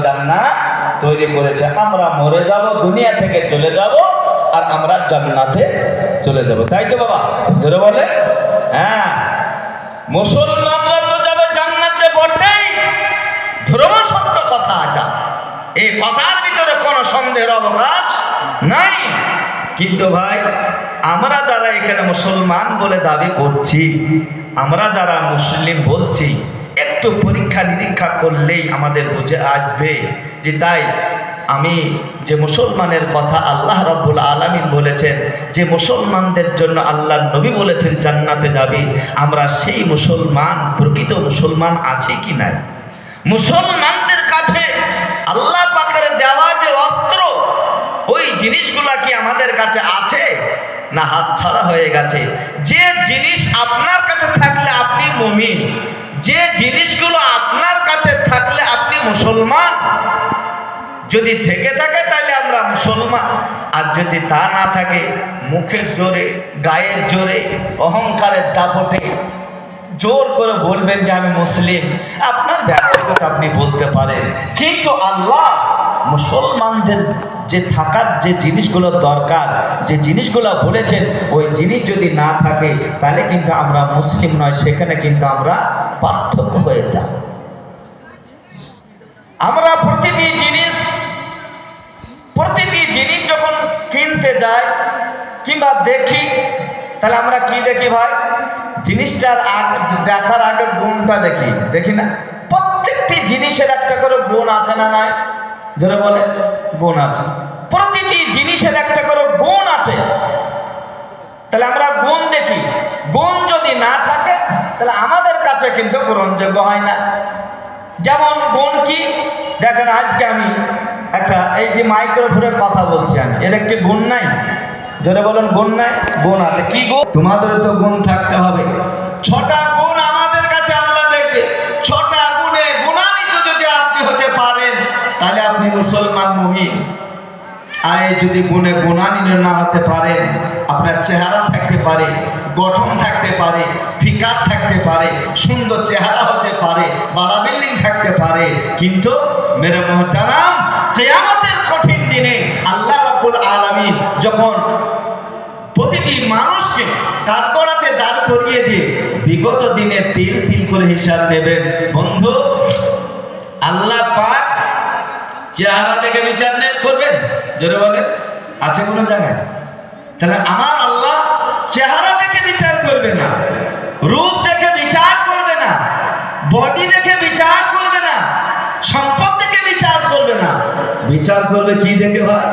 জান্নাত তৈরি করেছে। আমরা মরে যাব, দুনিয়া থেকে চলে যাব, আর আমরা জান্নাতে চলে যাব। তাই তো বাবা, জোরে বলে। হ্যাঁ, মুসলমানরা তো যাবে জান্নাতে বটেই, ধ্রুব সত্য কথা এটা, এই কথার ভিতরে কোনো সন্দেহের অবকাশ নাই। কিন্তু ভাই, আমরা যারা এখানে মুসলমান বলে দাবি করছি, আমরা যারা মুসলিম বলছি, একটু পরীক্ষা নিরীক্ষা করলেই আমাদের বুঝে আসবে যে তাই আমি যে মুসলমানের কথা আল্লাহ রাব্বুল আলামিন বলেছেন, যে মুসলমানদের জন্য আল্লাহর নবী বলেছেন জান্নাতে যাবে, আমরা সেই মুসলমান, প্রকৃত মুসলমান আছি কি নাই? মুসলমানদের কাছে আল্লাহ পাকের দেওয়া যে অস্ত্র, ওই জিনিসগুলা কি আমাদের কাছে আছে না হাত ছাড়া হয়ে গেছে? যে জিনিস আপনার কাছে থাকলে আপনি মুমিন, যে জিনিসগুলো আপনার কাছে থাকলে আপনি মুসলমান, যদি থেকে থাকে তাহলে আমরা মুসলমান। আর যদি তা না থাকে, মুখের জোরে, গায়ের জোরে, অহংকারের দাপটে জোর করে বলবেন যে আমি মুসলিম, আপনার ব্যক্তিগত আপনি বলতে পারেন, কিন্তু আল্লাহ মুসলমানদের যে থাকার যে জিনিসগুলো দরকার, যে জিনিসগুলো বলেছেন, ওই জিনিস যদি না থাকে তাহলে কিন্তু আমরা মুসলিম নয়, সেখানে কিন্তু আমরা পার্থক্য হয়ে যাব। আমরা প্রতিটি জিনিস যখন কিনতে যাই কিংবা দেখি, তাহলে আমরা কি দেখি ভাই? জিনিসটার দেখার আগে গুণটা দেখি না? প্রত্যেকটি জিনিসের একটা করে গুণ আছে না নাই? যারা বলে গুণ আছে, প্রতিটি জিনিসের একটা করে গুণ আছে। তাহলে আমরা গুণ দেখি, গুণ যদি না থাকে তাহলে আমাদের কাছে কিন্তু গ্রহণযোগ্য হয় না। যেমন গুণ কি দেখেন, আজকে আমি একটা এই যে মাইক্রোফোনে কথা বলছি আমি, এর একটি গুণ নাই? যারা বলেন গুণ নাই, গুণ আছে। কি গুণ? তোমাদের তো গুণ থাকতে হবে। 6টা গুণ আমাদের কাছে আল্লাহ দেখবে। 6টা গুণে গুণান্বিত যদি আপনি হতে পারেন তাহলে আপনি মুসলমান মুমিন। আর যদি গুণে গুণান্বিত না হতে পারেন, আপনার চেহারা থাকতে পারে, গঠন থাকতে পারে, ফিকার থাকতে পারে, সুন্দর চেহারা হতে পারে, বাড়া বিল্ডিং থাকতে পারে, কিন্তু মেরে মুহতারাম, কিয়ামতের কঠিন দিনে আল্লাহ রাব্বুল আলামিন যখন প্রতিটি মানুষকে কাঠগড়াতে দাঁড় করিয়ে দিয়ে বিগত দিনে তিল তিল করে হিসাব নেবেন। বন্ধু, আল্লাহ পাক চেহারা দেখে বিচার করবেন? জোরে বলেন, আছে কোনো জায়গায়? তাহলে আমার আল্লাহ চেহারা দেখে বিচার করবে না, রূপ দেখে বিচার করবে না, বডি দেখে বিচার করবে না, সম্পদ দেখে বিচার করবে না। বিচার করবে কি দেখে ভাই?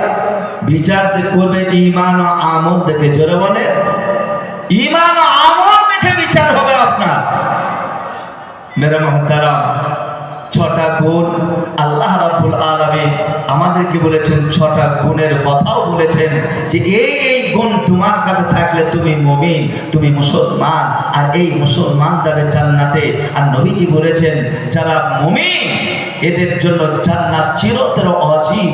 বিচার করবে ঈমান ও আমল দেখে। জোরে বলে, ঈমান ও আমল দেখে বিচার হবে আপনার। মেরে মুহতারাম, 6টা গুণ আল্লাহ রাব্বুল আলামিন আমাদেরকে বলেছেন, 6টা গুণের কথাও বলেছেন যে এই গুণ তোমার কাছে থাকলে তুমি মুমিন, তুমি মুসলমান, আর এই মুসলমান যাবে জান্নাতে। আর নবীজি বলেছেন যারা মুমিন এদের জন্য জান্নাত চিরতরে অজীব,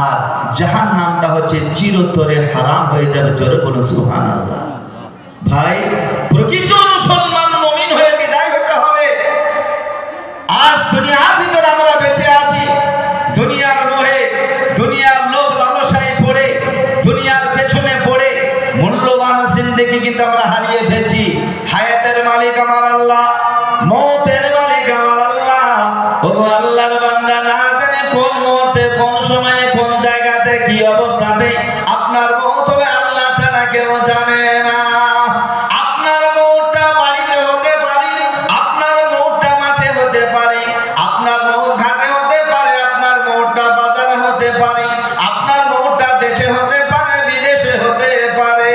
আর জাহান্নামটা হচ্ছে চিরতরে হারাম হয়ে যাবে। জোরে বলুন সুবহানাল্লাহ। ভাই, প্রকৃত মুসলমান মুমিন হয়ে বিদায় হতে হবে। আজ দুনিয়ার ভিতরে আমরা বেঁচে আছি, দুনিয়ার মোহে, দুনিয়ার লোভ লালসায় পড়ে, দুনিয়ার পেছনে পড়ে মূল্যবান জিন্দেগি কিন্তু আমরা হারিয়ে ফেলছি। হায়াতের মালিক আমার আল্লাহ, মওতের মালিক আমার আল্লাহ। ওগো আল্লাহর বান্দা, না জানে কোন মুহূর্তে, কোন সময়ে, কোন জায়গাতে, কি অবস্থাতে আপনার মওত হবে আল্লাহ ছাড়া কেউ জানে না। আপনার মওতটা বাড়িতে হতে পারে, আপনার মওতটা মাঠে হতে পারে, আপনার মওত ঘাটে হতে পারে, আপনার মওতটা বাজারে হতে পারে, আপনার মওতটা দেশে হতে পারে, বিদেশে হতে পারে,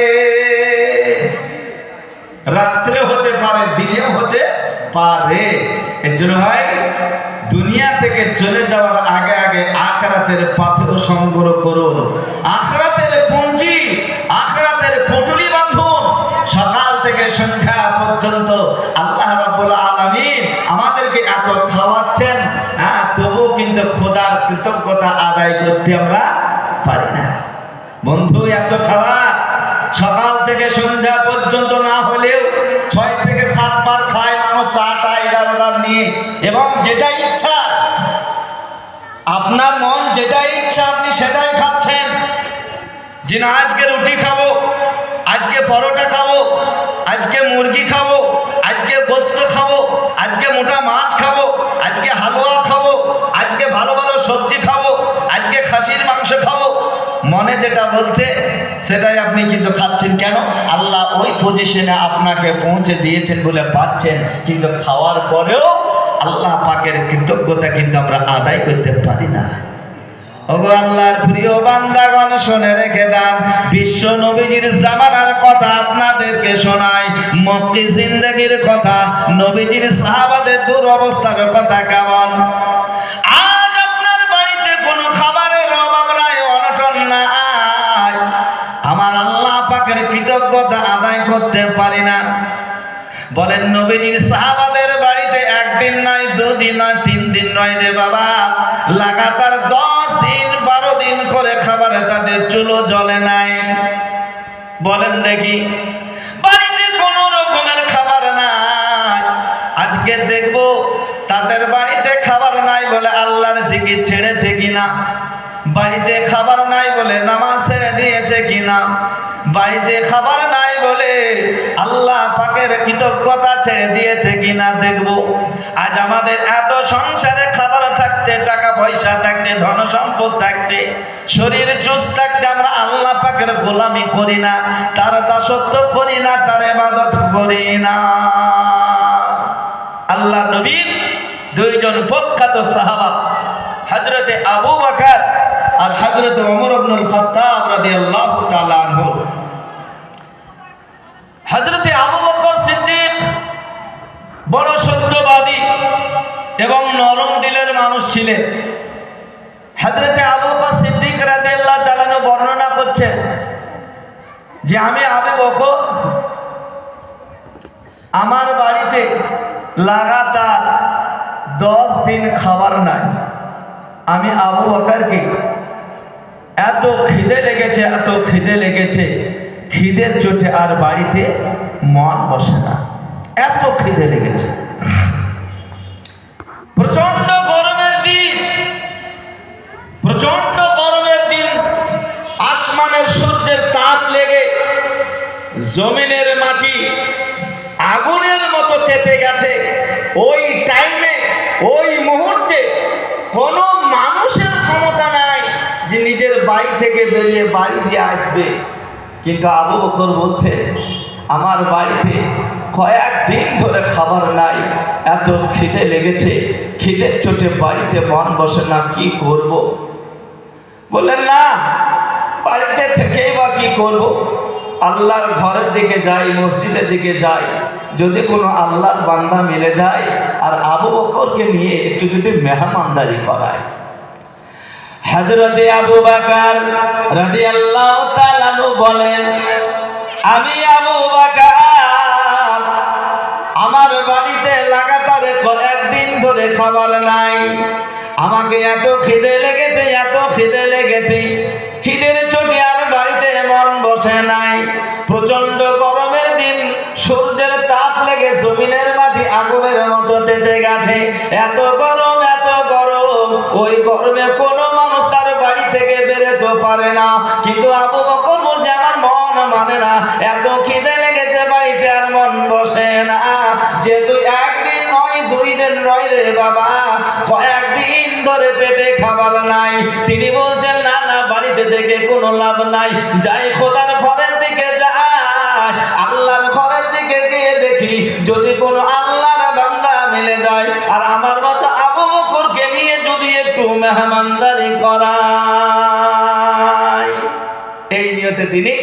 রাত্রে হতে পারে, দিনে হতে পারে। এর জন্য ভাই, দুনিয়া থেকে চলে যাওয়ার আগে আগে আখিরাতের পাথর সংগ্রহ করুন, আখিরাতের পুঁজি, আখিরাতের পুঁটুলি বাঁধুন। সকাল থেকে সন্ধ্যা পর্যন্ত আল্লাহ রাব্বুল আলামিন আমাদেরকে এত খাওয়াচ্ছেন, তবুও কিন্তু খোদার কৃতজ্ঞতা আদায় করতে আমরা পারি না। বন্ধু, এত খাওয়া সকাল থেকে সন্ধ্যা পর্যন্ত না হলেও 6 থেকে 7 বার খায় মানুষ চাটা এদার ওদার নিয়ে, এবং যেটা ইচ্ছা আপনার মন যেটাই ইচ্ছা আপনি সেটাই খাচ্ছেন। যে না আজকে রুটি খাবো, আজকে পরোটা খাবো, আজকে মুরগি খাবো, আজকে গোস্ত খাবো, আজকে মোটা মাছ খাবো, আজকে হালুয়া খাবো, আজকে ভালো ভালো সবজি খাবো, আজকে খাসির মাংস খাবো। মনে যেটা বলছে সেটাই আপনি কিন্তু খাচ্ছেন। কেন? আল্লাহ ওই পজিশনে আপনাকে পৌঁছে দিয়েছেন বলে পাচ্ছেন, কিন্তু খাওয়ার পরেও আল্লাহ পাকের কৃতজ্ঞতা কিন্তু আমরা আদায় করতে পারি না। ওগো আল্লাহর প্রিয় বান্দাগণ, শুনে রেখে দেন, বিশ্ব নবীজির জামানার কথা আপনাদেরকে শোনাই, মক্কি জিন্দেগির কথা, নবীজির সাহাবাদের দুরবস্থার কথা কেমন। আজ আপনার বাড়িতে কোনো খাবারের অভাব নাই, অনটন নাই, আমার আল্লাহ পাকের কৃতজ্ঞতা আদায় করতে পারি না। বলেন নবীজির সাহাবাদের বাড়িতে একদিন নয়, দুদিন নয়, 3 দিন নয় রে বাবা, লাগাতার 10 দিন 12 দিন করে খাবারে তাদের চুলো জ্বলে নাই। বলেন দেখি, বাড়িতে কোনো রকমের খাবার নাই। আজকে দেখবো তাদের বাড়িতে খাবার নাই বলে আল্লাহর জিকির ছেড়েছে কিনা, বাড়িতে খাবার নাই বলে নামাজ ছেড়ে দিয়েছে কিনা, বাড়িতে খাবার নাই বলে আল্লাহ পাকের কৃতজ্ঞতা ছেড়ে দিয়েছে কিনা দেখবো। আজ আমাদের এত সংসারে খাবার থাকতে, টাকা পয়সা থাকতে, ধন সম্পদ থাকতে, শরীর চুস্ত থাকতে আমরা আল্লাহ পাকের গোলামি করি না, তার দাসত্ব করি না, তার ইবাদত করি না। আল্লাহ নবীর 2 জন প্রখ্যাত সাহাবা, হযরতে আবু বকর আর হযরতে ওমর ইবনুল খাত্তাব রাদিয়াল্লাহু তাআলা আনহু। হযরতে আবু বকর সিদ্দিক বড় সত্যবাদী এবং নরম দিলের মানুষ ছিলেন। হযরতে আবু বকর সিদ্দিক রাদিয়াল্লাহু তাআলা আনহু বর্ণনা করছেন যে আমি আবু বকর, আমার বাড়িতে লাগাতার 10 দিন খাবার নাই। আমি আবু বকরকে এত খিদে লেগেছে, এত খিদে লেগেছে, খিদের চোটে আর বাড়িতে মন বসে না, এত খিদে লেগেছে। প্রচন্ড গরমের দিন, প্রচন্ড গরমের দিন, আসমানের সূর্যের তাপ লেগে জমিনের মাটি আগুনের মতো তেতে গেছে। ওই টাইমে, ওই মুহূর্তে কোনো মানুষের ক্ষমতা নাই যে নিজের বাড়ি থেকে বেরিয়ে বাড়ি দিয়ে আসবে। কিন্তু আবু বকর বলছে আমার বাড়িতে কয়েকদিন ধরে খাবার নাই, এত খিদে লেগেছে, খিদের চোটে বাড়িতে মন বসে না, কি করব? বললেন না, বাড়িতে থেকেই বা কি করব? আল্লাহর ঘরের দিকে যাই, মসজিদের দিকে যাই, যদি কোনো আল্লাহর বান্দা মিলে যায় আর আবু বকরকে নিয়ে একটু যদি মেহমানদারি করায়। হযরতে আবু বকর রাদিয়াল্লাহু তাআলা আনহু বলেন, আমি আবু বকর, আমার বাড়িতে লাগাতার কয়েকদিন ধরে খাবার নাই, আমাকে এত খিদে লেগেছে, এত খিদে লেগেছে, খিদের চোটে আর বাড়িতে মন বসে নাই। প্রচন্ড গরমের দিন, সূর্যের তাপ লেগে জমিনের মাটি আগুনের মতো তেতে গেছে, এত গরম, এত গরম, ওই গরমে কোনো মানুষ তার বাড়ি থেকে বেরোতে পারে না। কিন্তু আবু বকর বলছে আমার মন মানে না, এত খিদে লেগেছে, বাড়িতে আর মন বসে না। যেহেতু একদিন নয়, 2 দিন নয় রে বাবা, কয়েকদিন ধরে পেটে খাবার নাই। তিনি বলছেন না না, বাড়িতে থেকে কোনো লাভ নাই, যাই খোদার ঘরের দিকে যায়, আল্লাহর ঘরের দিকে গিয়ে দেখি যদি কোনো আল্লাহর বান্দা মিলে যায় আর আমার মতো আবু বকরকে নিয়ে যদি একটু মেহমানদারি করায়। এই নিয়তে তিনি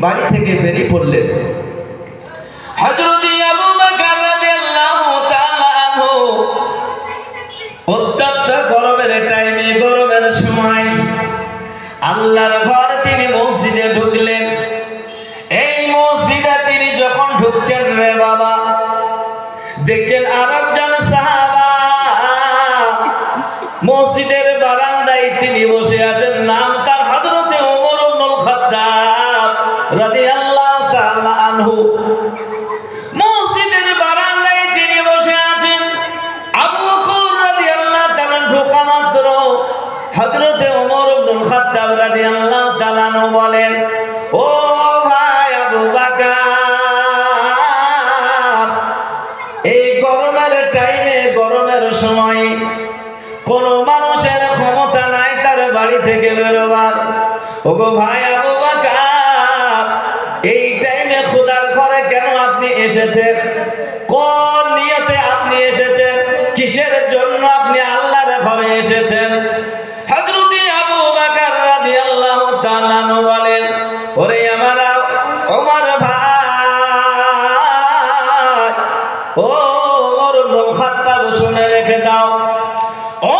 বাড়ি থেকে বেরিয়ে পড়লেন। হযরত আবু বকর রাদিয়াল্লাহু তাআলা আনহু অত্যন্ত গরমের টাইমে, গরমের সময় আল্লাহর ঘর তিনি মসজিদে ঢুকলেন। এই মসজিদে তিনি যখন ঢুকছেন রে বাবা, দেখছেন আরেকজন সাহাবা মসজিদের বারান্দায় তিনি বসে আছেন, নাম তার হযরতে ওমর ইবনুল খাত্তাব রাদিয়াল্লাহু তাআলা আনহু। মসজিদের বারান্দায় তিনি বসে আছেন। আবু বকর রাদিয়াল্লাহু তাআলা ঢোকা মাত্র হযরতে ওমর ইবনুল খাত্তাব রাদিয়াল্লাহু তাআলা আনহু বলেন, ও ভাই আবু বকর, এই গরমের টাইমে, গরমের সময় কোন মানুষের ক্ষমতা নাই তার বাড়ি থেকে বেরোবার। ওগো ভাই আবু বকর, এই টাইমে খোদার ঘরে কেন আপনি এসেছেন? কোন নিয়তে আপনি এসেছেন? কিসের জন্য আপনি আল্লাহর ঘরে এসেছেন? হযরত আবু বকর রাদিয়াল্লাহু তাআলা আনহু বলেন, ওরে আমার ওমর ভাই, ও ওমর ইবনুল খাত্তাব, শুনে রেখে দাও, ও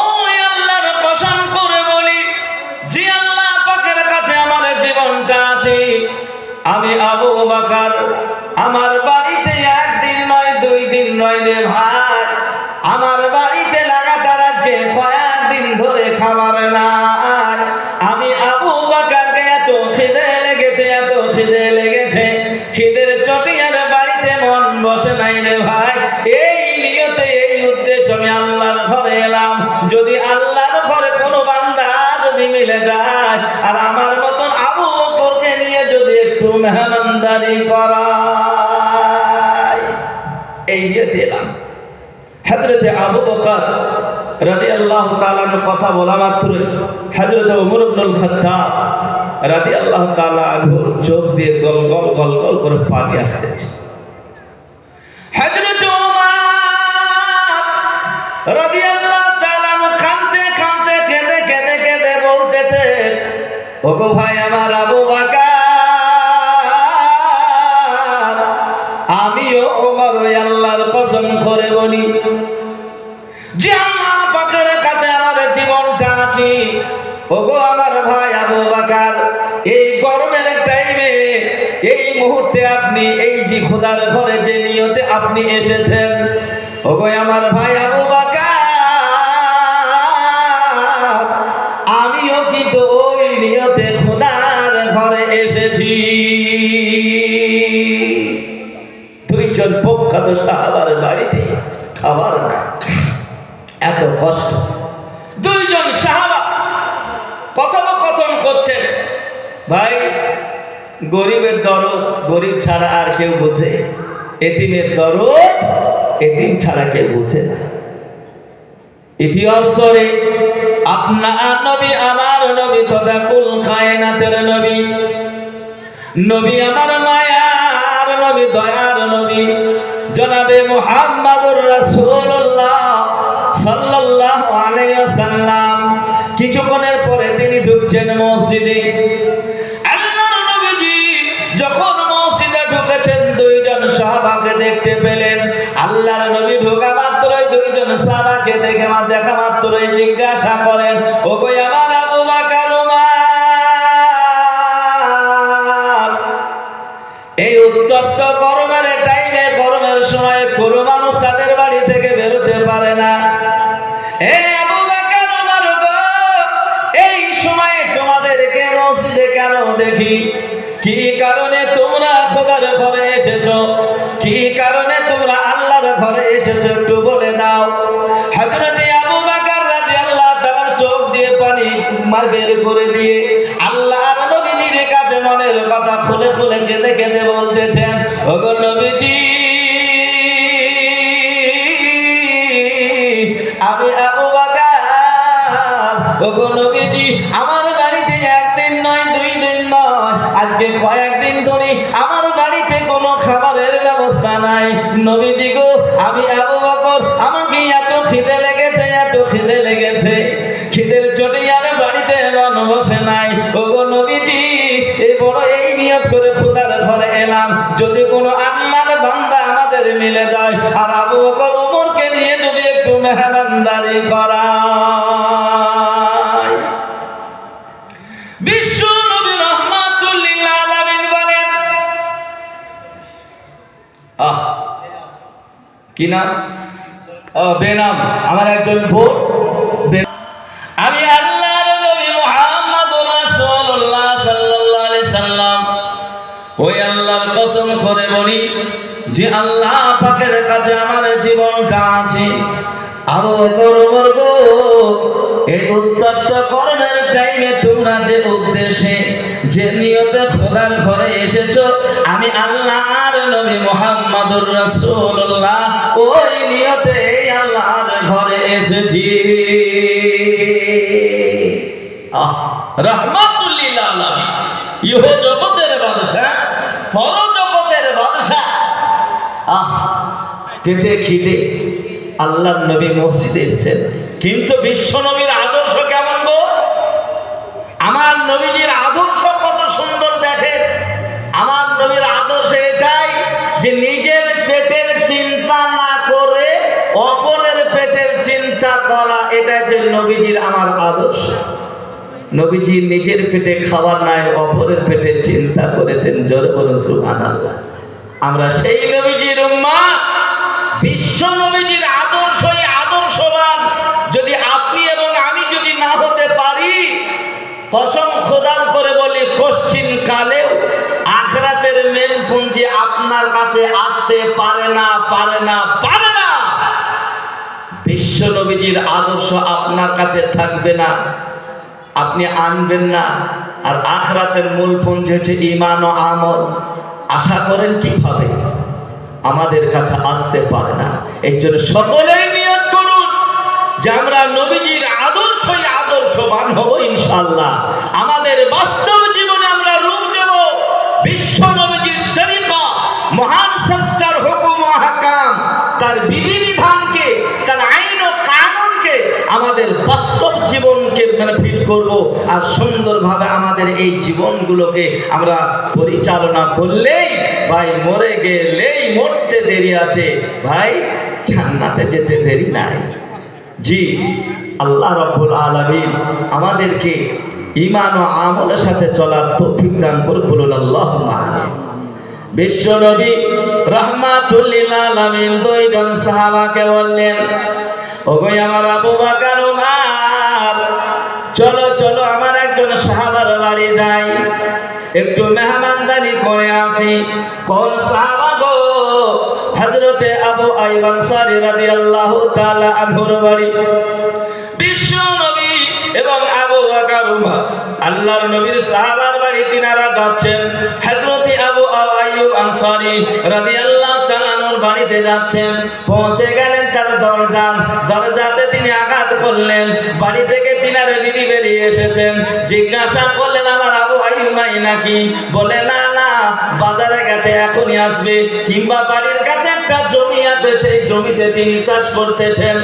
আল্লাহর কসম করে বলি, যে আল্লাহ পাকের কাছে আমার জীবনটা আছে, আমি আবু বকর আমার বাড়িতে একদিন নয়, 2 দিন নয় রে ভাই, আমার বাড়িতে লাগাতার আজকে কয়েকদিন ধরে খাবার নাই। আমি আবু বকরকে এত খিদে লেগেছে, এত খিদে লেগেছে, খিদের চোটে আর বাড়িতে মন বসে নাই রে ভাই। এই নিয়তে, এই উদ্দেশ্যে আমি আল্লাহর ঘরে এলাম। যদি আল্লাহর ঘরে কোনো বান্দা যদি মিলে যায় আর আমার মতন আবু বকরকে নিয়ে যদি একটু মেহমানদারি করায়, এই নিয়তে এলাম। হযরত আবু বকর রাদিয়াল্লাহু তাআলা এর কথা বলা মাত্র হযরত ওমর ইবনুল খাত্তাব রাদিয়াল্লাহু তাআলা আনহুর চোখ দিয়ে গল গল গল গল করে পানি আসতেছে। হযরত ওমর রাদিয়াল্লাহু তাআলা আনহু কাঁদতে কাঁদতে, কেঁদে কেঁদে কেঁদে বলতেছে, ওগো ভাই আমার আবু বকর, আমিও ওমর ওই আল্লাহর কসম করে বলি, যে আল্লাহ পাকের কাছে আমার জীবনটা আছে, ওগো আমার ভাই আবু বকর, এই গরমের টাইমে, এই মুহূর্তে আপনি এই যে খোদার ঘরে যে নিয়তে আপনি এসেছেন, ওগো আমার ভাই আবু বকর, আমিও কিন্তু ওই নিয়তে খোদার ঘরে এসেছি। দুইজন প্রখ্যাত সাহাবার বাড়িতে খাবার নাই, এত কষ্ট। দুইজন সাহাবা কথোপকথন করছেন, ভাই গরিবের দরদ গরিব ছাড়া আর কেউ বোঝে, এতিমের দরদ এতিম ছাড়া কেউ বোঝে না। ইতিহাসে আপনার নবী, আমার নবী তথা কুল কায়নাতের নবী, নবী আমার মায়ার নবী, দয়ার নবী জনাবে মুহাম্মদুর রাসূলুল্লাহ সাল্লাল্লাহু আলাইহি ওয়াসাল্লাম কিছুক্ষণের পরে তিনি ঢুকছেন মসজিদে। আল্লাহর নবীজি যখন মসজিদে ঢুকেছেন, দুইজন সাহাবাকে দেখতে পেলেন। আল্লাহর নবী ঢোকা মাত্রই দুইজন সাহাবাকে দেখা মাত্রই জিজ্ঞাসা করেন, ওগো আমার আবু বকর, এই উত্তপ্ত গরমের টাইমে, গরমের সময় কোনো মানুষ তাদের বাড়ি থেকে বেরোতে পারে না, আবু বকর, ওমর গো, এই সময়ে তোমাদেরকে মসজিদে কেন দেখি? কি কারণে তোমরা খোদার ঘরে এসেছো? কি কারণে তোমরা আল্লাহর ঘরে এসেছো? একটু বলে দাও। হযরত আবু বকর রাদিয়াল্লাহু তাআলার চোখ দিয়ে পানি বের করে দিয়ে আল্লাহর নবীর কাছে মনের কথা খুলে খুলে কেঁদে কেঁদে বলতেছেন, ওগো নবীজি, আমি আবু বকর, ওগো নবীজি, আমার বাড়িতে একদিন নয়, 2 দিন নয়, আজকে কয়েকদিন ধরে আমার বাড়িতে কোনো খাবারের ব্যবস্থা নাই। নবীজি গো, আমি আবু বকর, আমাকে এত খিদে লেগেছে, এত খিদে লেগেছে, খিদের চোটে আর বাড়িতে মন বসে নাই। ওগো নবীজি, এই বড় এই নিয়ত করে খোদার ঘরে এলাম, যদি কোনো আল্লাহর বান্দা আমাদের মিলে যায় আর আবু বকর ওমরকে নিয়ে যদি একটু মেহমানদারি করায়। বিশ্ব নবী রাহমাতুল লিল আলামিন বলেন, কি নাম? বেনাম, আমার একজন ভোট। আমি আল্লাহর নবী মুহাম্মদুর রাসূলুল্লাহ সাল্লাল্লাহু আলাইহি সাল্লাম, ওই আল্লাহর কসম করে বলি, যে আল্লাহ পাকের কাছে আমার জীবনটা আছে, আবু বকর ওমর গো, এই উত্তপ্ত গরমের টাইমে তোমরা যে উদ্দেশ্যে যে নিয়তে খোদার ঘরে এসেছো, আমি আল্লাহর নবী মুহাম্মদুর রাসূলুল্লাহ ওই নিয়তে আল্লাহর ঘরে এসেছি। রাহমাতুল লিল আলামিন, ইহ জগতের বাদশা, পর জগতের বাদশা। পেটে খিদে, আল্লাহর নবী মসজিদে এসেছেন, কিন্তু বিশ্ব নবীর আদর্শ কেমন গো? আমার নবীজির আদর্শ কত সুন্দর দেখেন। আমার নবীর আদর্শ এটাই যে নিজের পেটের চিন্তা না করে অপরের পেটের চিন্তা করা, এটা যে নবীজির আমার আদর্শ। নবীজি নিজের পেটে খাবার নাই, অপরের পেটে চিন্তা করেছেন। জোরে বলুন সুবহানাল্লাহ। আমরা সেই নবীজির উম্মাহ, বিশ্ব নবীজির আদর্শই আদর্শবান। যদি আপনি এবং আমি যদি না হতে পারি, কসম খোদার করে বলি, কশ্চিন কালেও আখিরাতের মেলপুঞ্জি আপনার কাছে আসতে পারে না, পারে না, পারে না। বিশ্ব নবীজির আদর্শ আপনার কাছে থাকবে না, আপনি আনবেন না। আর আখিরাতের মূলপুঞ্জি হচ্ছে ঈমান ও আমল। আশা করেন কিভাবে? আমাদের কাছে আসতে পারে না। এই জন্য সকলেই নিয়ত করুন যে আমরা নবীজির আদর্শই আদর্শবান হব ইনশাআল্লাহ। আমাদের বাস্তব জীবনে আমরা রূপ দেব বিশ্ব নবীজির তরিকা, মহান স্রষ্টার হুকুম ও আহকাম, তার বিধিবিধানকে, তার আইন ও কানুনকে আমাদের বাস্তব জীবনকে ফিট করব। আর সুন্দরভাবে আমাদের এই জীবনগুলোকে আমরা পরিচালনা করলেই ভাই, মরে গেলেই মরতে দেরি আছে ভাই, জান্নাতে যেতে দেরি নাই। জি, আল্লাহ রাব্বুল আলামিন আমাদেরকে ঈমান ও আমলের সাথে চলার তৌফিক দান করুন। বলুন আল্লাহুম্মা আমিন। বিশ্ব নবী রাহমাতুল লিল আলামিন দুইজন সাহাবাকে বললেন, ওগো আমার আবু বকর ওমর, চলো চলো আমার একজন সাহাবার বাড়ি যাই, একটু মেহমানদারি করে আসি। কোন সাহাবা গো? হযরতে আবু আইয়ুব আনসারী রাদিয়াল্লাহু তাআলা আনহুর বাড়ি। বিশ্ব নবী এবং আবু বকর ওমর আল্লাহর নবীর সাহাবার বাড়ি তিনারা যাচ্ছেন। হযরতে আবু আইয়ুব আনসারী রাদিয়াল্লাহু তাআলা আনহুর বাড়িতে যাচ্ছেন। পৌঁছে গেলেন তার দরজাতে তিনি আঘাত করলেন। বাড়ি থেকে তিনার বিবি বেরিয়ে এসেছেন। জিজ্ঞাসা করলেন, আমার আবু আইয়ুব নাই নাকি? বলে না না, বাজারে গেছে, এখনই আসবে। কিংবা বাড়ির কাছে একটা জমি আছে, সেই জমিতে তিনি চাষ করতেছেন।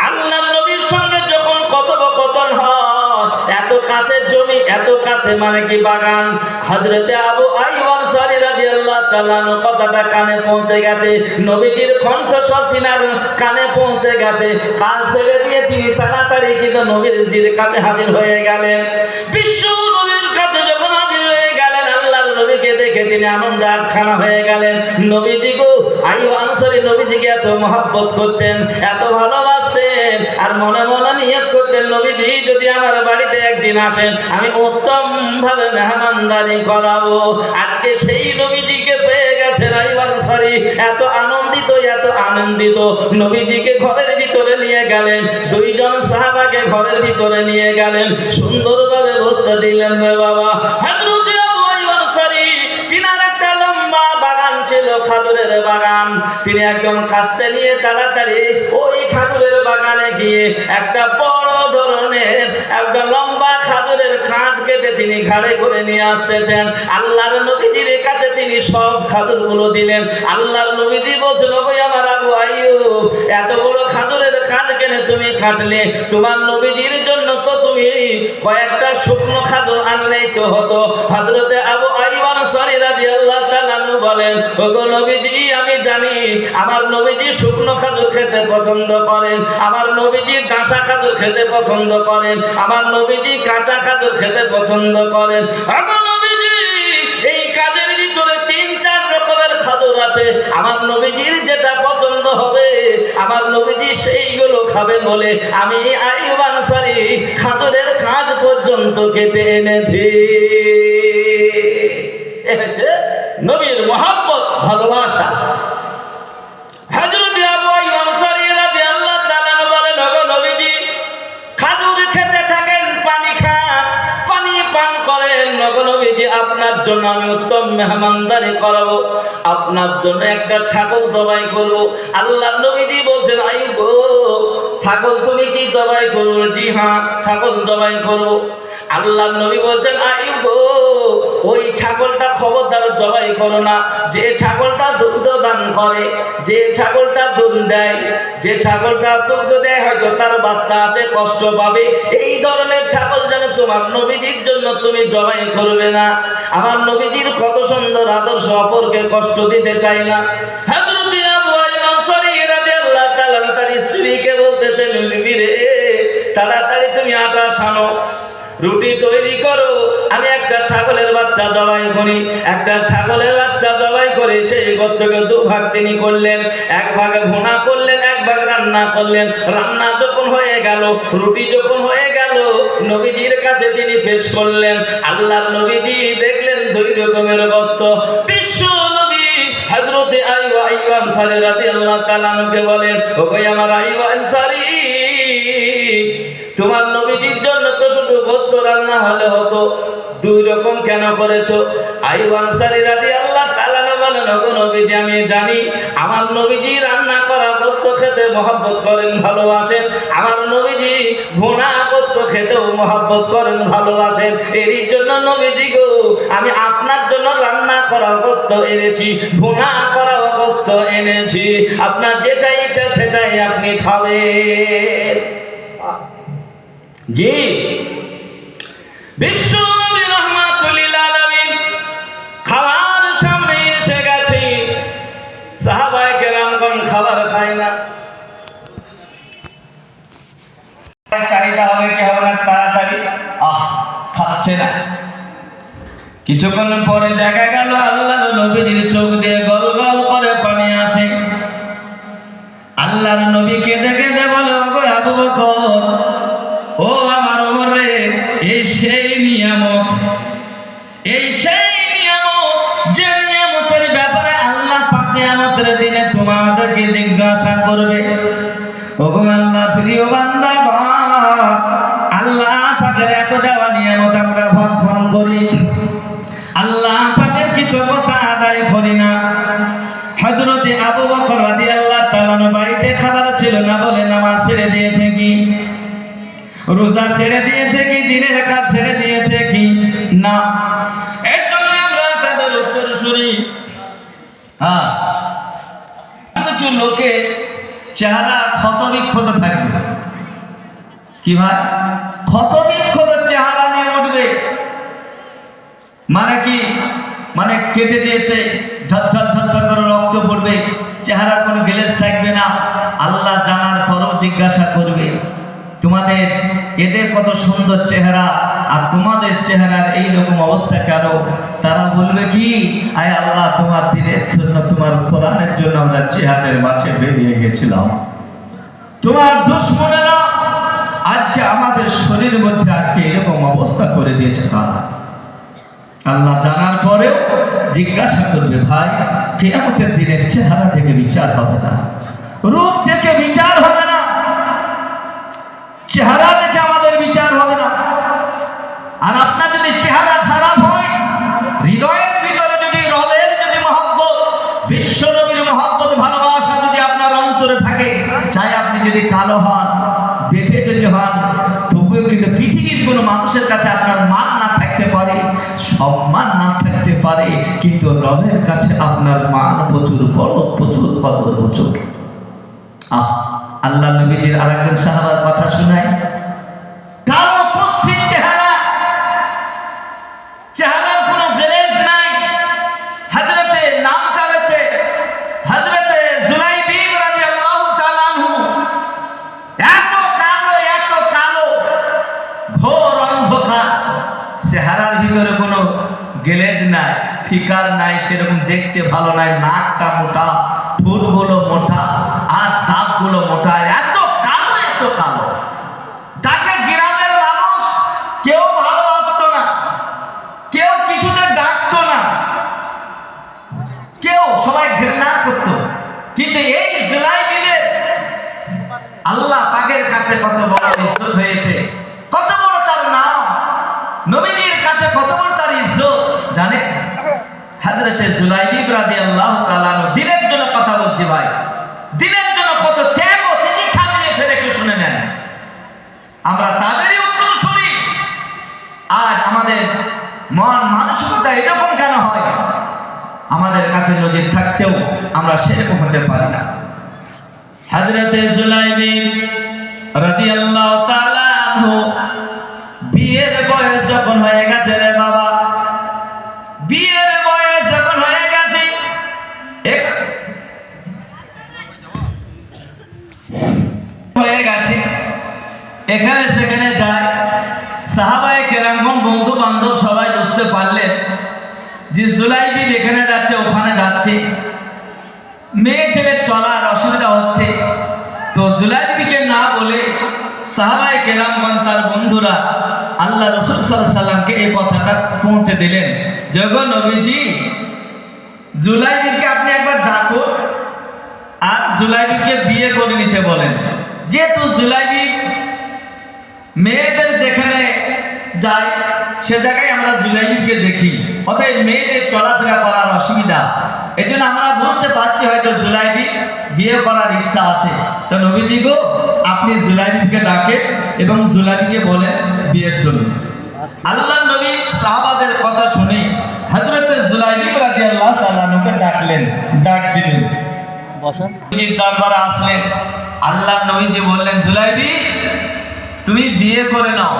আল্লাহর নবীর সঙ্গে যখন কথোপকথন হয়, এত কাছের জমি, এত কাছে মানে কি বাগান। হযরতে আবু আইয়ুব আনসারী রাদিয়াল্লাহু তাআলা আনহু কথাটা কানে পৌঁছে গেছে, নবীজির কণ্ঠস্বর তিনার কানে পৌঁছে গেছে। কাজ ছেড়ে দিয়ে তিনি তাড়াতাড়ি কিন্তু নবীজির কাছে হাজির হয়ে গেলেন। বিশ্ব নবীর কাছে যখন হাজির হয়ে গেলেন, আল্লাহর নবীকে দেখে তিনি আনন্দে আটখানা হয়ে গেলেন। নবীজি গো, আইয়ুব আনসারী নবীজিকে এত মহব্বত করতেন, এত ভালোবাসতেন, আর মনে মনে নিয়ত করতেন, নবীজি যদি আমার বাড়িতে একদিন আসেন, আমি উত্তম ভাবে মেহমানদারি করাবো। আজকে সেই নবীজিকে পেয়ে গেছেন আইয়ুব আনসারী। এত আনন্দিত, এত আনন্দিত, নবীজিকে ঘরের ভিতরে নিয়ে গেলেন। দুইজন সাহাবাকে ঘরের ভিতরে নিয়ে গেলেন, সুন্দরভাবে বসতে দিলেন। রে বাবা, হযরতে আবু আইয়ুব আনসারী তিনার একটা লম্বা বাগান ছিল, খাজুরের বাগান। তিনি একদম কাস্তে নিয়ে তাড়াতাড়ি ওই খাজুরের বাগানে গিয়ে একটা বড় ধরনের একটা লম্বা খাজুরের খাঁজ কেটে তিনি ঘাড়ে করে নিয়ে আসতেছেন। আল্লাহর নবীজির কাছে তিনি সব খাজুরগুলো দিলেন। আল্লাহর নবীজি বলছেন, ওগো আমার আবু আইয়ুব, এত বড় খাজুরের খাঁজ কেনে তুমি কাটলে, তোমার নবীজির জন্য তো তুমি কয়েকটা শুকনো খাজুর আনলেই তো হতো। হযরতে আবু আইয়ুব আনসারী রাদিয়াল্লাহু তাআলা আনহু বলেন, ওগো নবীজি, আমি জানি আমার নবীজি শুকনো খাজুর খেতে পছন্দ করেন, আমার নবীজি কাঁচা খাজুর খেতে পছন্দ করেন, আমার নবীজি কাঁচা খাজুর খেতে পছন্দ করেন। ওগো নবীজি, এই কাজের ভিতরে 3-4 রকমের খাজুর আছে, আমার নবীজির যেটা পছন্দ হবে আমার নবীজি সেইগুলো খাবে বলে আমি আইয়ুব আনসারী খাজুরের কাজ পর্যন্ত কেটে এনেছি। নবীর মহব্বত, ভালোবাসা। হযরতে আবু আইয়ুব আনসারী রাদিয়াল্লাহু তাআলা আপনার জন্য আমি উত্তম মেহমানদারি করাবো, আপনার জন্য একটা ছাগল জবাই করব। আল্লাহর নবীজি বলছেন, আইয়ুব গো, ছাগল তুমি কি জবাই করবে? জি হ্যাঁ, ছাগল জবাই করব। আল্লাহর নবী বলছেন, আইয়ুব গো, ওই ছাগলটা খবরদার জবাই করো না যে ছাগলটা দুগ্ধ দান করে, যে ছাগলটা দুধ দেয়, যে ছাগলটা দুগ্ধ দেয় হয়তো তার বাচ্চা আছে, কষ্ট পাবে, এই ধরনের ছাগল যেন তোমার নবীজির জন্য তুমি জবাই করবে না। আমার নবীজির কত সুন্দর আদর্শ, অপরকে কষ্ট দিতে চাই না। হযরত আবু আইয়ুব আনসারী রাদিয়াল্লাহু তাআলা তার স্ত্রীকে বলতেছেন, বিবি রে, তাড়াতাড়ি তুমি আটা সানো, রুটি তৈরি করো, আমি একটা ছাগলের বাচ্চা জবাই করি। একটা ছাগলের বাচ্চা জবাই করে সেই গোশতকে দুভাগ তিনি করলেন, এক ভাগে ভুনা করলেন, এক ভাগ রান্না করলেন। রান্না যখন হয়ে গেল, রুটি যখন হয়ে গেল, নবীজির কাছে তিনি পেশ করলেন। আল্লাহর নবীজি দেখলেন দুই রকমের গোশত। বিশ্ব নবী হযরত আইয়ুব আনসারী রাদিয়াল্লাহু তাআলা কে বলেন, ওগো আমার আইয়ুব আনসারী, তোমার নবীজির জন্য তো শুধু গোশত রান্না হলে হতো, দুই রকম কেন করেছো? আইয়ুব আনসারী রাদিয়াল্লাহু তাআলা বলেন, ওগো নবীজি, আমি জানি আমার নবীজি রান্না করা গোশত খেতে মহব্বত করেন, ভালোবাসেন। আমার নবীজি ভুনা গোশত খেতেও মহব্বত করেন, ভালোবাসেন। এরই জন্য নবীজি গো, আমি আপনার জন্য রান্না করা গোশত এনেছি, ভুনা করা গোশত এনেছি। আপনার যেটা ইচ্ছা সেটাই আপনি খাবেন। জি, বিশ্ব নবী রাহমাতুল লিল আলামিন খাবার সামনে এসে গেছে, সাহাবায়ে কেরামগণ খাবার খায় না। চাহিদা হবে কি হবে না, তাড়াতাড়ি খাচ্ছে না। কিছুক্ষণ পরে দেখা গেল আল্লাহর নবীর চোখ দিয়ে গল গল করে পানি আসে। আল্লাহর নবী কেঁদে কেঁদে বলে, ওগো আবু বকর, ও আমার ওমর রে, এই সেই নিয়ামত, এই সেই নিয়ামত, যে নিয়ামতের ব্যাপারে আল্লাহ পাক কিয়ামতের দিনে তোমাদেরকে জিজ্ঞাসা করবে। ওগো আল্লাহ প্রিয় বান্দাগণ, আল্লাহ পাকের এত দেওয়া নিয়ামত আমরা ভক্ষণ করি, আল্লাহ পাকের কৃতজ্ঞতা আদায় করি না। হযরত আবু বকর রাদিয়াল্লাহু তাআলা বাড়িতে খাবার ছিল না বলে নামাজ ছেড়ে দিয়েছে কি, রোজা ছেড়ে দিয়েছে কি, দিনের কাজ ছেড়ে দিয়েছে কি? না। এর জন্য আমরা তাদের উত্তর শুনি। কিছু লোকে চেহারা ক্ষতবিক্ষত থাকবে। কি ভাই? ক্ষতবিক্ষত চেহারা নিয়ে উঠবে। মানে কি? মানে কেটে দিয়েছে, ঝরঝর ঝরঝর করে রক্ত পড়বে, চেহারা কোনো গ্লেজ থাকবে না। আল্লাহ জানার পরও জিজ্ঞাসা করবে, তোমাদের এদের কত সুন্দর চেহারা আর তোমাদের চেহারার এইরকম অবস্থা কেন? তারা বলবে কি, আয় আল্লাহ, তোমার দিনের জন্য, তোমার কোরআনের জন্য আমরা জিহাদের মাঠে বেরিয়ে গেছিলাম। তোমার দুশমনেরা আজকে আমাদের শরীরের মধ্যে আজকে এরকম অবস্থা করে দিয়েছে। তারা আল্লাহ জানার পরেও জিজ্ঞাসা করবে, ভাই, কিয়ামতের দিনের চেহারা থেকে বিচার হবে না, রূপ থেকে বিচার হবে না, চেহারা দেখে আমাদের বিচার হবে না। আর আপনার যদি চেহারা খারাপ হয়, হৃদয়ের ভিতরে যদি রবের যদি মহব্বত, বিশ্ব নবীর মহব্বত, ভালোবাসা যদি আপনার অন্তরে থাকে, চাই আপনি যদি কালো হন, বেঠে যদি হন, তবুও কিন্তু পৃথিবীর কোনো মানুষের কাছে আপনার মান না থাকতে পারে, সম্মান না থাকতে পারে, কিন্তু রবের কাছে আপনার মান প্রচুর, বড় প্রচুর, কদর প্রচুর। আল্লাহ নবীজির আরেকজন সাহাবার কথা শোনায়, কালো কুৎসিত চেহারা, চেহারার কোনো গ্লেজ নাই। হযরতে নামটা হচ্ছে হযরতে জুলাইবিব রাদিয়াল্লাহু তাআলা আনহু। এত কালো, ঘোর অন্ধকার, চেহারার ভিতরে কোনো গ্লেজ নাই, ফিকার নাই, সেরকম দেখতে ভালো নাই, নাকটা মোটা, ঠোঁটগুলো মোটা, আর দাঁতগুলো মোটা, এত কালো, তাকে গ্রামের মানুষ কেউ ভালোবাসতো না, কেউ কিছুতে ডাকতো না, কেউ, সবাই ঘৃণা করতো। কিন্তু এই জুলাইবিবের আল্লাহ পাকের কাছে কত বড় ইজ্জত হয়েছে, কত বড় তার নাম, নবীজির কাছে কত বড় তার ইজ্জত, জানে? হযরতে জুলাইবি রাদিয়াল্লাহু তাআলা দিনের জন্য কথা বলছি ভাই, দিনের জন্য কত ত্যাগ ও তিতিক্ষা দিয়েছেন, একটু শুনে নেন। আমরা তাদেরই উত্তরসূরি। আজ আমাদের মন মানসিকতা এরকম কেন হয়? আমাদের কাছে নজির থাকতেও আমরা সেরকম হতে পারি না। হযরতে জুলাইবি রাদিয়াল্লাহু তাআলা আনহু বিয়ের বয়স যখন হয়ে গেছে রে বাবা, বিয়ের বয়স যখন হয়ে গেছে, এখানে সেখানে যায়, সাহাবায়ে কেরামগণ বন্ধু বান্ধব সবাই বুঝতে পারলেন যে জুলাইবি এখানে যাচ্ছে ওখানে যাচ্ছে, মেয়ে ছেলে চলার অসুবিধা হচ্ছে। তো জুলাইবিকে না বলে সাহাবায়ে কেরামগণ তার বন্ধুরা আল্লাহ রাসূল সাল্লাল্লাহু আলাইহি সাল্লামকে এই কথাটা পৌঁছে দিলেন যে গো নবীজি, জুলাইবিকে আপনি একবার ডাকুন আর জুলাইবিকে বিয়ে করে নিতে বলেন। যেহেতু জুলাইবি মেয়েদের যেখানে যায় সে জায়গায় আমরা জুলাইবিকে দেখি, অতএব মেয়েদের চলাফেরা করার অসুবিধা, এই জন্য আমরা বুঝতে পারছি হয়তো জুলাইবি বিয়ে করার ইচ্ছা আছে। তো নবীজি গো, আপনি জুলাইবিকে ডাকেন এবং জুলাইবিকে বলেন বিয়ের জন্য। আল্লাহর নবী সাহাবাদের কথা শুনে হযরত জুলাইবি রাদিয়াল্লাহু তাআলা আনহুকে ডাকলেন, ডাক দিলেন, বসেন। নবীজির দরবারে আসলেন। আল্লাহর নবীজি বললেন, জুলাইবি তুমি বিয়ে করে নাও।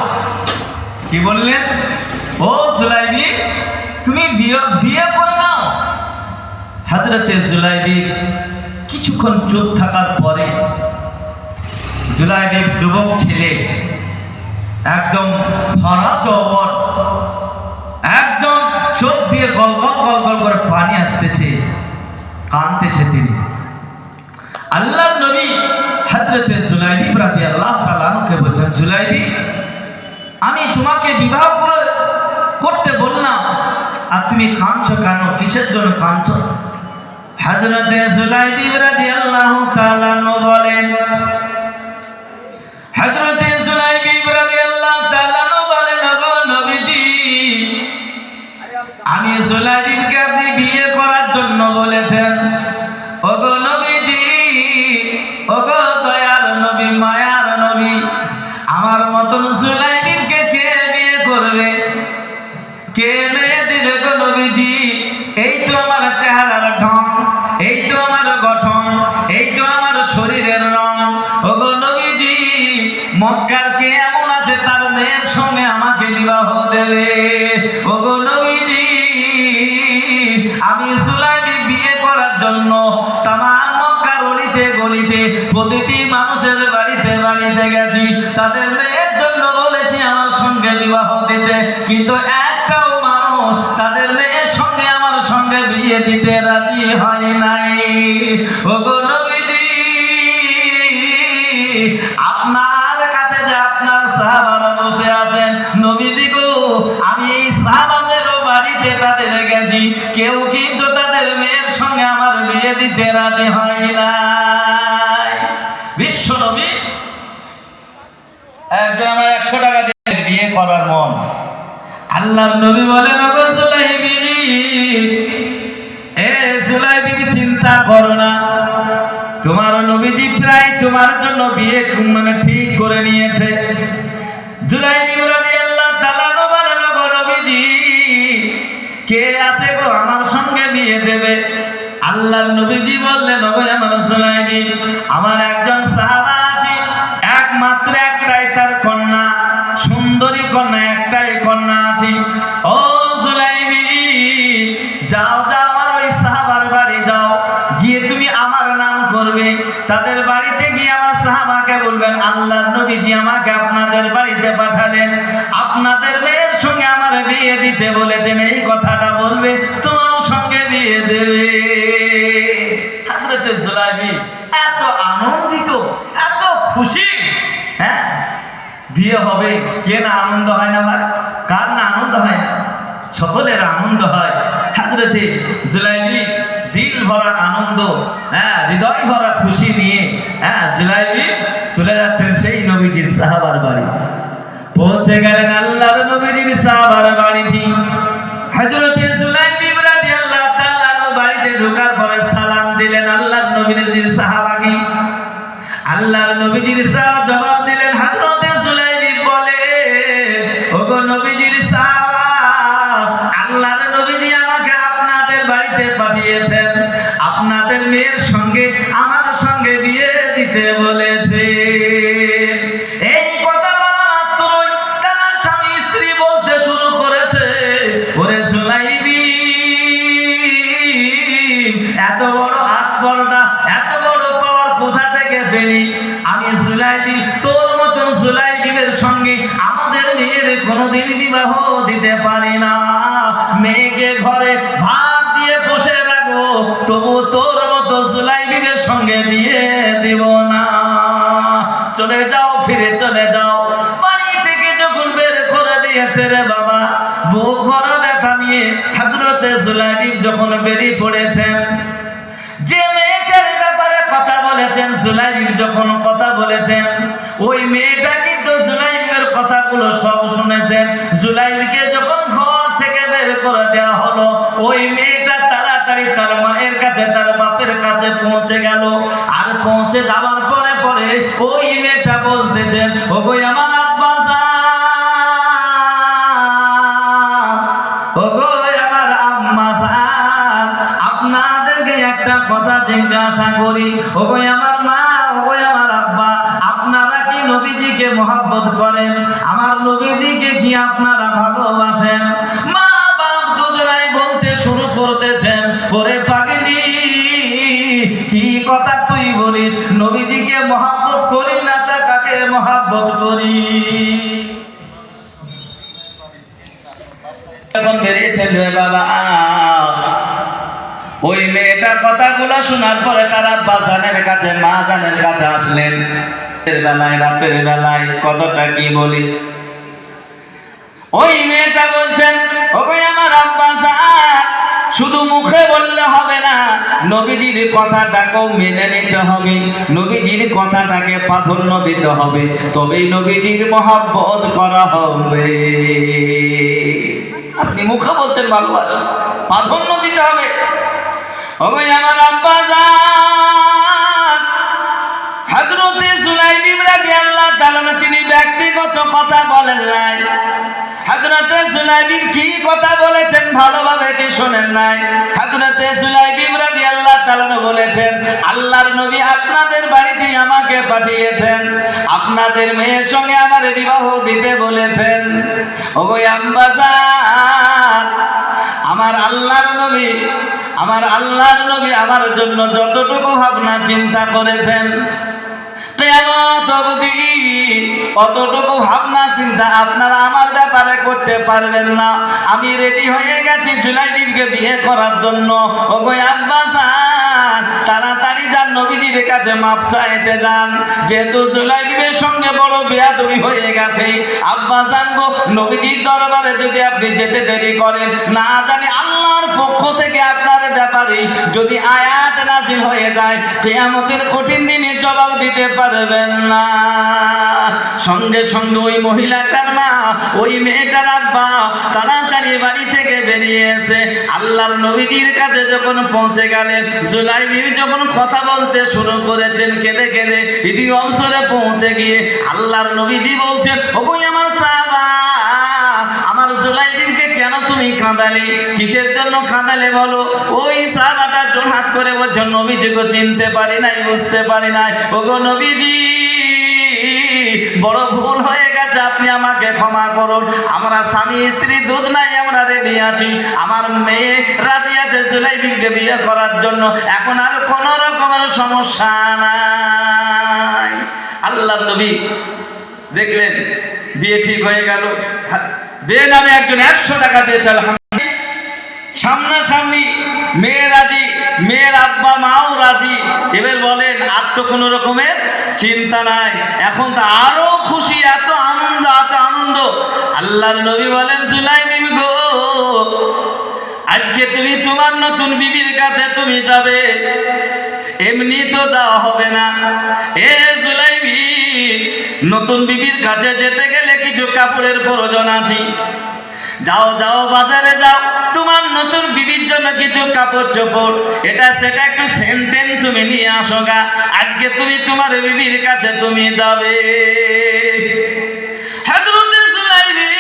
কি বললেন? ও জুলাইবি তুমি বিয়ে করে নাও। হযরতে জুলাইবি কিছুক্ষণ চুপ থাকার পরে জুলাইবির যুবক ছেলে একদম ভরা যৌবন, একদম চোখ দিয়ে গলগল গলগল করে পানি আসতেছে, কাঁদতেছে তিনি। আল্লাহর নবী হযরতে জুলাইবি রাদিয়াল্লাহু তাআলা আনহুকে বলছেন, জুলাইবি আমি তোমাকে বিবাহ করতে বললাম আর তুমি কাঁদছো কেন? কিসের জন্য কাঁদছো? হযরতে জুলাইবি রাদিয়াল্লাহু তাআলা আনহু বলেন, হযরতে জুলাইবি রাদিয়াল্লাহু তাআলা আনহু বলেন, ওগো নবীজি, আমি জুলাইবিকে আপনি বিয়ে করার জন্য বলেছেন। ওগো নবীজি, ওগো দয়ার নবী, মায়ার নবী, আমার মতন জুলাইবিকে কে বিয়ে করবে? কে মেয়ে দিবে গো নবীজি? এই তো আমার চেহারার ঢং, এই তো আমার গঠন, এই তো আমার শরীরের রং। ওগো নবীজি, মক্কার কে এমন আছে তার মেয়ের সঙ্গে আমাকে বিবাহ দেবে? ওগো নবীজি, আমি জুলাইবি বিয়ে করার জন্য তামাম মক্কার অলিতে গলিতে প্রতিটি মানুষের বাড়িতে বাড়িতে গেছি, তাদের মেয়ের জন্য বলেছি আমার সঙ্গে বিবাহ দিতে, কিন্তু একটাও মানুষ তাদের মেয়ের সঙ্গে আমার সঙ্গে বিয়ে দিতে রাজি হয় নাই। ওগো নবীজি, আপনার কাছে যে আপনার সাহাবারা বসে আছেন, নবীজি গো, আমি এই সাহাবাদেরও বাড়িতে তাদের গেছি, কেউ কিন্তু তাদের মেয়ের সঙ্গে আমার বিয়ে দিতে রাজি হয় নাই। বিশ্ব নবী একজন আমার 100 টাকা দিয়ে বিয়ে করার মন। আল্লাহর নবী বলেন, ওগো জুলাইবি, এ জুলাইবি চিন্তা করো না, তোমার নবীজি প্রায় তোমার জন্য বিয়ে ঠিক করে নিয়েছে। জুলাইবি রাদিয়াল্লাহু তাআলা আনহু বলেন, ওগো নবীজি, কে আছে গো আমার সঙ্গে বিয়ে দেবে? আল্লাহর নবীজি বললেন, ওগো আমার জুলাইবি, আমার একজন সাহাবা আছে, একমাত্র একটাই তার কন্যা, সুন্দরী কন্যা, একটাই কন্যা আছে। ও জুলাইবি, যাও যাও আমার ওই সাহাবার বাড়ি যাও, গিয়ে তুমি আমার নাম করবে, তাদের বাড়িতে গিয়ে আমার সাহাবাকে বলবেন আল্লাহর নবীজি আমাকে আপনাদের বাড়িতে পাঠালেন, আপনাদের মেয়ের সঙ্গে আমার বিয়ে দিতে বলেছেন, এই কথাটা বলবে, তোমার সঙ্গে বিয়ে দেবে। হযরতে জুলাইবি এত আনন্দিত, এত খুশি, হ্যাঁ বিয়ে হবে, কে না আনন্দ হয় না ভাই? কার না আনন্দ হয় না? সকলের আনন্দ হয়। হযরতে জুলাইবি দিল ভরা আনন্দ, হ্যাঁ হৃদয় ভরা খুশি নিয়ে জুলাইবি চলে যাচ্ছেন সেই নবীজির সাহাবার বাড়ি। পৌঁছে গেলেন আল্লাহর নবীজির সাহাবার বাড়িতে। হযরতে নবীজির সাহাবাগি। আল্লাহর নবীজির সাহাবা জবাব দিলেন, হযরতে সুলাইবি বলে, ওগো নবীজির সাহাবা, আল্লাহর নবীজি আমাকে আপনাদের বাড়িতে পাঠিয়েছেন, আপনাদের মেয়ের সঙ্গে আমার সঙ্গে বিয়ে দিতে বলেছে। এই কথা বলা মাত্রই তারা স্বামী স্ত্রী বলতে শুরু করেছে, ওরে সুলাইবি, এত বড় আস্পর্ধা, এত বড় পাওয়ার কোথা থেকে পেলি? আমি সুলাইবি, তোর মতন সুলাইবির সঙ্গে আমাদের মেয়ের কোনোদিন বিবাহ দিতে পারি না। মেয়েকে ঘরে ভাত দিয়ে বসে রাখবো, তবু তোর মতো সুলাইবির সঙ্গে বিয়ে দিব না। চলে যাও, ফিরে চলে যাও। বাড়ি থেকে যখন বের করে দিয়েছে রে বাবা, বুক ভরা ব্যথা নিয়ে হযরতে সুলাইবি যখন বেরিয়ে পড়েছেন, যে মেয়েটার ব্যাপারে কথা বলেছেন সুলাইবি, যখন কথা বলেছেন, ওই মেয়েটা কিন্তু সুলাইবির কথাগুলো সব শুনেছেন। সুলাইবিকে যখন ঘর থেকে বের করে দেওয়া হলো, ওই মেয়েটা তাড়াতাড়ি তার মায়ের কাছে, তার বাপের কাছে পৌঁছে গেল। আর পৌঁছে যাওয়ার পরে পরে ওই মেয়েটা বলতেছেন, ওগো আমার আব্বা জান, ওগো আমার আম্মা জান, আপনাদেরকে একটা কথা জিজ্ঞাসা করি, ওগো আমার মা, ওগো আমার আব্বা, আপনারা কি নবীজিকে মহব্বত করেন? আমার নবীজিকে কি আপনারা ভালোবাসেন? মা বাপ দুজনাই বলতে শুরু করতেছেন, ওরে পাগলি, কি কথা তুই বলিস? নবীজিকে মহব্বত করি না, তা কাকে মহব্বত করি? এখন বেরিয়েছেন রে বাবা। ওই মেয়েটার কথাগুলো শোনার পরে তারা আব্বা জানের কাছে, মা জানের কাছে আসলেন। রাতের বেলায় কতটা কি বলিস? ওই মেয়েটা বলছেন, ওগো আমার আব্বা জান, শুধু মুখে বললে হবে না, নবীজির কথাটাকেও মেনে নিতে হবে, নবীজির কথাটাকে প্রাধান্য দিতে হবে, তবেই নবীজির মহব্বত করা হবে। আপনি মুখে বলছেন ভালোবাসা, প্রাধান্য দিতে হবে। ওগো আমার আব্বা জান, হযরতে সুলাইবি রাদিয়াল্লাহু তাআলা তিনি ব্যক্তিগত কথা বলেন নাই। হযরতে সুলাইবি কি কথা বলেছেন ভালোভাবে কি শোনেন নাই? হযরতে সুলাইবি রাদিয়াল্লাহু তাআলা বলেছেন, আল্লাহর নবী আপনাদের বাড়িতে আমাকে পাঠিয়েছেন, আপনাদের মেয়ের সঙ্গে আমার বিবাহ দিতে বলেছেন। ওগো আব্বা জান, আমার আল্লাহর নবী আমার জন্য যতটুকু ভাবনা চিন্তা করেছেন, কিয়ামত অবধি অতটুকু ভাবনা চিন্তা আপনারা আমার ব্যাপারে করতে পারবেন না। আমি রেডি হয়ে গেছি সুলাইবিকে বিয়ে করার জন্য। ওগো আব্বা জান, তাড়াতাড়ি যান, নবীজির কাছে মাপ চাইতে যান, যেহেতু সুলাইবির সঙ্গে বড় বেয়াদবি হয়ে গেছে। আব্বা জান গো, নবীজির দরবারে যদি আপনি যেতে দেরি করেন, না জানি আল্লাহর পক্ষ থেকে আপনার ব্যাপারে যদি আয়াত নাযিল হয়ে যায়, কিয়ামতের কঠিন দিনে জবাব দিতে পারবেন না। সঙ্গে সঙ্গে ওই মহিলাটার মা, ওই মেয়েটার আব্বা তাড়াতাড়ি বাড়ি থেকে বেরিয়ে এসে আল্লাহর নবীজির কাছে যখন পৌঁছে গেলেন, সুলাইবি যখন কথা বলতে শুরু করেছেন কেঁদে কেঁদে, ইতি অবসরে পৌঁছে গিয়ে আল্লাহর নবীজি বলছেন, ওগো আমার সাহাবা, আমার সুলাইবিকে কেন তুমি কাঁদালে? কিসের জন্য কাঁদালে বলো? ওই সাহাবাটা জোড়হাত করে বলছে, নবীজিকে চিনতে পারি নাই, বুঝতে পারি নাই। ওগো নবীজি, বড় ভুল হয়ে গেছে, আপনি আমাকে ক্ষমা করুন। আমরা স্বামী স্ত্রী দুজনাই আমরা রেডি আছি, আমার মেয়ে রাজি আছে সুলাইবিকে বিয়ে করার জন্য, এখন আর কোনো রকমের সমস্যা নাই। আল্লাহর নবী দেখলেন বিয়ে ঠিক হয়ে গেল। বিয়ে নামে একজন 100 টাকা দিয়েছে, আলহামদুলিল্লাহ। সামনাসামনি মেয়ে রাজি, মেয়ের আব্বা মাও রাজি। এবার বলেন, আর তো কোনো রকমের চিন্তা নাই, এখন তো আরো খুশি, এত আনন্দ, এত আনন্দ। আল্লাহর নবী বলেন, সুলাইবি গো, আজকে তুমি তোমার নতুন বিবির কাছে তুমি যাবে, এমনি তো যাওয়া হবে না। এ সুলাইবি, নতুন বিবির কাছে যেতে গেলে কিছু কাপড়ের প্রয়োজন আছে। যাও যাও, বাজারে যাও, তোমার নতুন বিবির জন্য কিছু কাপড় চোপড় এটা সেটা একটু সেন্টেন তুমি নিয়ে আসো গা, আজকে তুমি তোমার বিবির কাছে তুমি যাবে। হযরতে সুলাইবি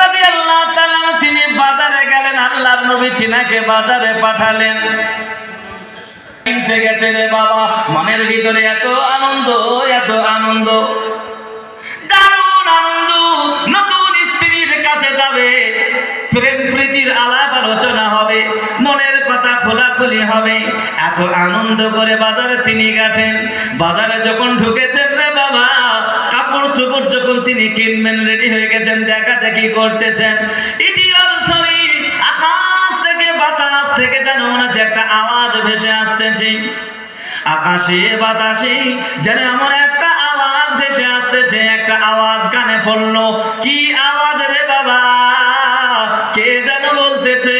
রাদিয়াল্লাহু তাআলা তিনি বাজারে গেলেন, আল্লাহর নবী তিনাকে বাজারে পাঠালেন। কিনতে গেছে রে বাবা, মনের ভিতরে এত আনন্দ, এত আনন্দ, দারুণ আনন্দ। নতুন স্ত্রীর কাছে যাবে, প্রেম প্রীতির আলাপ আলোচনা হবে, মনের কথা খোলাখুলি হবে, এত আনন্দ করে বাজারে তিনি গেছেন। বাজারে যখন ঢুকেছেন রে বাবা, কাপড় চোপড় যখন তিনি কিনবেন রেডি হয়ে গেছেন, দেখা দেখি করতেছেন। আকাশ থেকে বাতাস থেকে যেন মনে হচ্ছে একটা আওয়াজ ভেসে আসতেছে, আকাশে বাতাসে যেন এমন একটা আওয়াজ ভেসে আসতেছে। একটা আওয়াজ কানে পড়লো, কি আওয়াজ রে বাবা? কে যেন বলতেছে,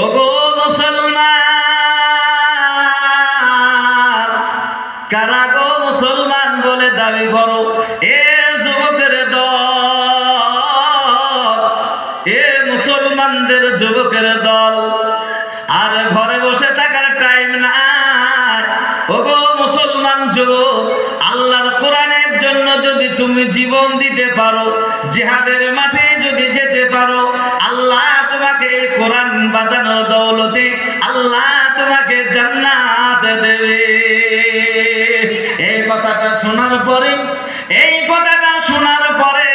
ওগো মুসলমান, কারা গো মুসলমান বলে দাবি করো? এ যুবকের দল, এ মুসলমানদের যুবকের দল, আর ঘরে বসে থাকার টাইম নাই। ওগো মুসলমান যুবক, আল্লাহর কোরআনের জন্য যদি তুমি জীবন দিতে পারো, জিহাদের মাঠে যদি যেতে পারো, আল্লাহ তোমাকে কোরআন বাজানোর দৌলতে আল্লাহ তোমাকে জান্নাত দেবে। এই কথাটা শোনার পরে, এই কথাটা শোনার পরে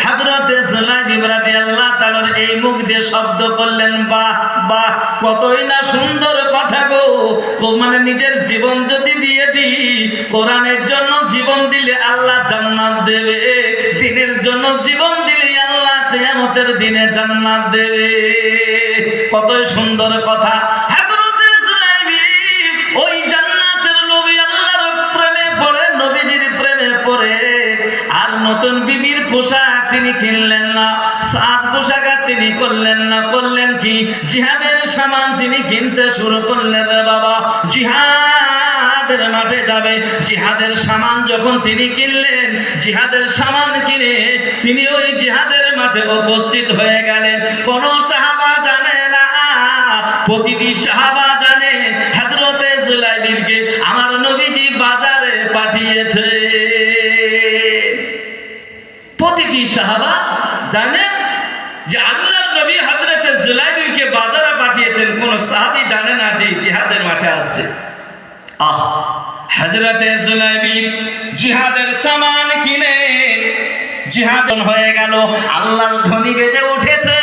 হযরতে সুলাইবি রাদিয়াল্লাহু তাআলা এই মুখ দিয়ে শব্দ করলেন, বাহ বাহ, কতই না সুন্দর কথা গো। মানে নিজের জীবন যদি দিয়ে দিই, কোরআনের জন্য জীবন দিলে আল্লাহ জান্নাত দেবে, দ্বীনের জন্য জীবন দিলে আল্লাহ কিয়ামতের দিনে জান্নাত দেবে। কতই সুন্দর কথা। হযরতে সুলাইবি ওই জান্নাতের নবী আল্লাহর প্রেমে পড়ে, নবীজির প্রেমে পড়ে, আর নতুন বিবির পোশাক তিনি কিনলেন না, সাত পোশাক তিনি করলেন না, করলেন কি? জিহাদের সামান তিনি কিনতে শুরু করলেন রে বাবা। জিহাদের মাঠে যাবে, জিহাদের সামান যখন তিনি কিনলেন, জিহাদের সামান কিনে তিনি ওই জিহাদের মাঠে উপস্থিত হয়ে গেলেন। কোন সাহাবা জানে না, প্রতিটি সাহাবা জানে হযরতে সুলাইবিকে আমার নবীজি বাজারে পাঠিয়েছে। প্রতিটি সাহাবা জানে যে আল্লাহর নবী হযরতে সুলাইবিকে বাজারে পাঠিয়েছেন, কোন সাহাবী জানে না যে জিহাদের মাঠে আছে। হযরতে সুলাইবি জিহাদের সামান কিনে জিহাদ হয়ে গেল, আল্লাহর ধ্বনি বেজে উঠেছে,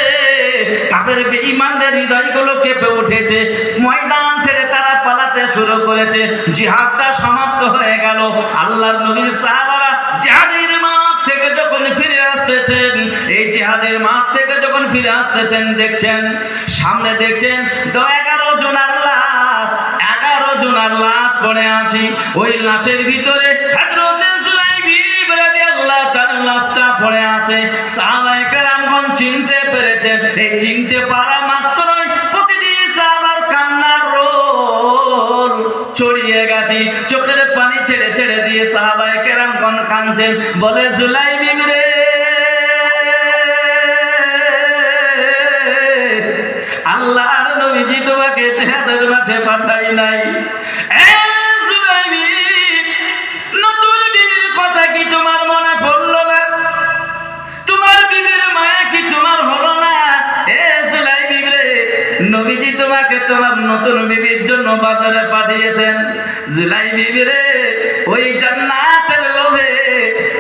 কাফের বেঈমানদের হৃদয়গুলো কেঁপে উঠেছে, ময়দান ছেড়ে তারা পালাতে শুরু করেছে, জিহাদটা সমাপ্ত হয়ে গেল। আল্লাহর নবীর সাহাবারা জিহাদের মাঠ থেকে যখন ফিরে আসতেছেন, এই জিহাদের মাঠ থেকে যখন ফিরে আসতেছেন, দেখছেন সামনে, দেখছেন 11 জনের লাশ, 11 জনের লাশ পড়ে আছে। ওই লাশের ভিতরে হযরতে সুলাইবি রাদিয়াল্লাহু তাআলা লাশটা পড়ে আছে। সাহাবায়ে কেরামগণ চিনতে পেরেছেন, এই চিনতে পারা মাত্রই প্রতিটি সাহাবার কান্নার রোল ছড়িয়ে গেছে, চোখের পানি ছেড়ে ছেড়ে দিয়ে সাহাবায়ে কেরামগণ কাঁদছেন, বলে সুলাইবি রে, আল্লাহর নবীজি তোমাকে জিহাদের মাঠে পাঠাই নাই। এ সুলাইবি, নতুন বিবির কথা কি তোমার মনে পড়লো না? তোমার বিবির মায়া কি তোমার হলো না? এ সুলাইবি রে, নবীজি তোমাকে তোমার নতুন বিবির জন্য বাজারে পাঠিয়েছেন। সুলাইবি রে, ওই জান্নাতের লোভে,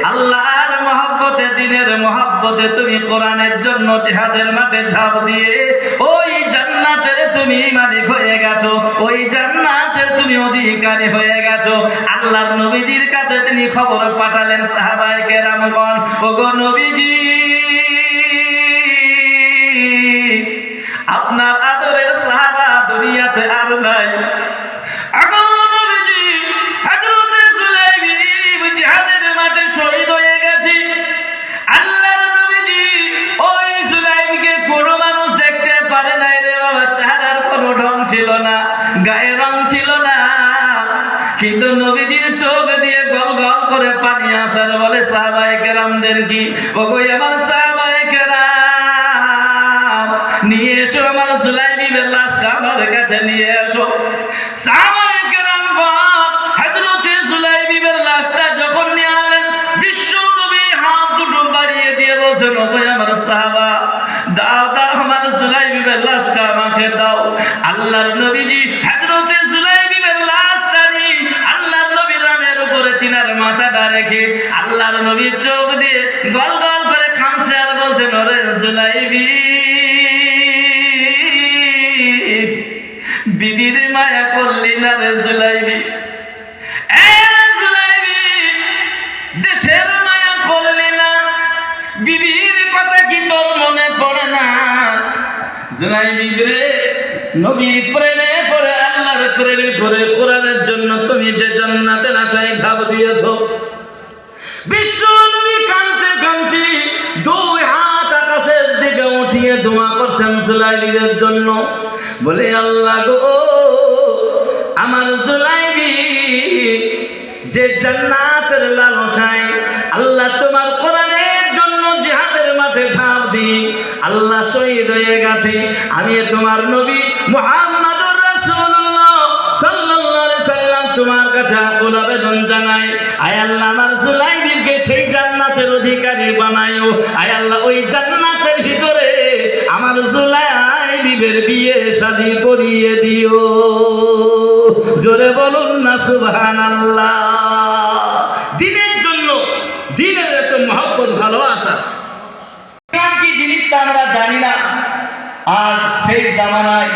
আল্লাহর মহব্বতে, দ্বীনের মহব্বতে তুমি কোরআনের জন্য জিহাদের মাঠে ঝাঁপ দিয়ে ওই জান্নাতের তুমি মালিক হয়ে গেছো, ওই জান্নাতের তুমি অধিকারী হয়ে গেছো। আল্লাহর নবীজির কাছে তিনি খবর পাঠালেন, সাহাবায়ে কেরামগণ, ওগো নবীজি, আপনার আদরের সাহাবা দুনিয়াতে আর নাই। জিহাদের মাঠে শহীদ হয়ে গেছি। আল্লাহর নবীজি ওই সুলাইবিকে কোনো মানুষ দেখতে পারে নাই রে বাবা, চেহারার কোনো ঢং ছিল না, গায়ে রং ছিল না, কিন্তু নবীজির চোখ দিয়ে গল গল করে পানি আসার বলে সাহাবায়ে কেরামদের কি, ওগো আমার সাহাবায়ে কেরাম, নিয়ে এসো আমার জুলাইবিবের লাশটা আমার কাছে নিয়ে এসো। সাহাবায়ে কেরামগণ হযরতে জুলাইবিবের লাশটা যখন নিয়ে আনলেন, বিশ্ব নবী হাত দুটো বাড়িয়ে দিয়ে বলছেন, ওগো আমার সাহাবা, দাও দাও আমার জুলাইবিবের লাশটা আমাকে দাও। আল্লাহর নবীজি হযরতে জুলাইবিবের লাশটা নিয়ে আল্লাহর নবীর রানের উপরে তিনার মাথাটা রেখে আল্লাহর নবীর চোখ দিয়ে গল গল করে খামছে আর বলছেন, ওরে জুলাইবি, বিবির মায়া করলি না রে জুলাইবি, এ জুলাইবি, দেশের মায়া করলি না, বিবির কথা কি তোর মনে পড়ে না? জুলাইবি রে, নবীর প্রেমে পড়ে আল্লাহর প্রেমে পড়ে কোরআনের জন্য তুমি যে জান্নাতের আশায় ঝাঁপ দিয়েছো। বিশ্ব নবী কাঁদতে কাঁদতে দুই হাত আকাশের দিকে উঠিয়ে দোয়া করছেন জুলাইবির জন্য, বলে আল্লাহ গো, আমার জুলাইবি যে জান্নাতের লালসায় আল্লাহ তোমার কোরআনের জন্য জিহাদের মাঠে ঝাঁপ দিই আল্লাহ শহীদ হয়ে গেছে, আমি তোমার নবী মুহাম্মদুর রাসূলুল্লাহ সাল্লাল্লাহু আলাইহি সাল্লাম তোমার কাছে আকুল আবেদন জানাই, আয় আল্লাহ আমার জুলাইবিকে সেই জান্নাতের অধিকারী বানায়ো, আয় আল্লাহ ওই জান্নাতের ভিতরে আমার জুলাইবির বিয়ে শাদী করিয়ে দিও। জোরে বলুন না সুবহানাল্লাহ। দিনের জন্য, দিনের এত মহব্বত ভালোবাসা কি জিনিসটা আমরা জানি না। আর সেই জামানায়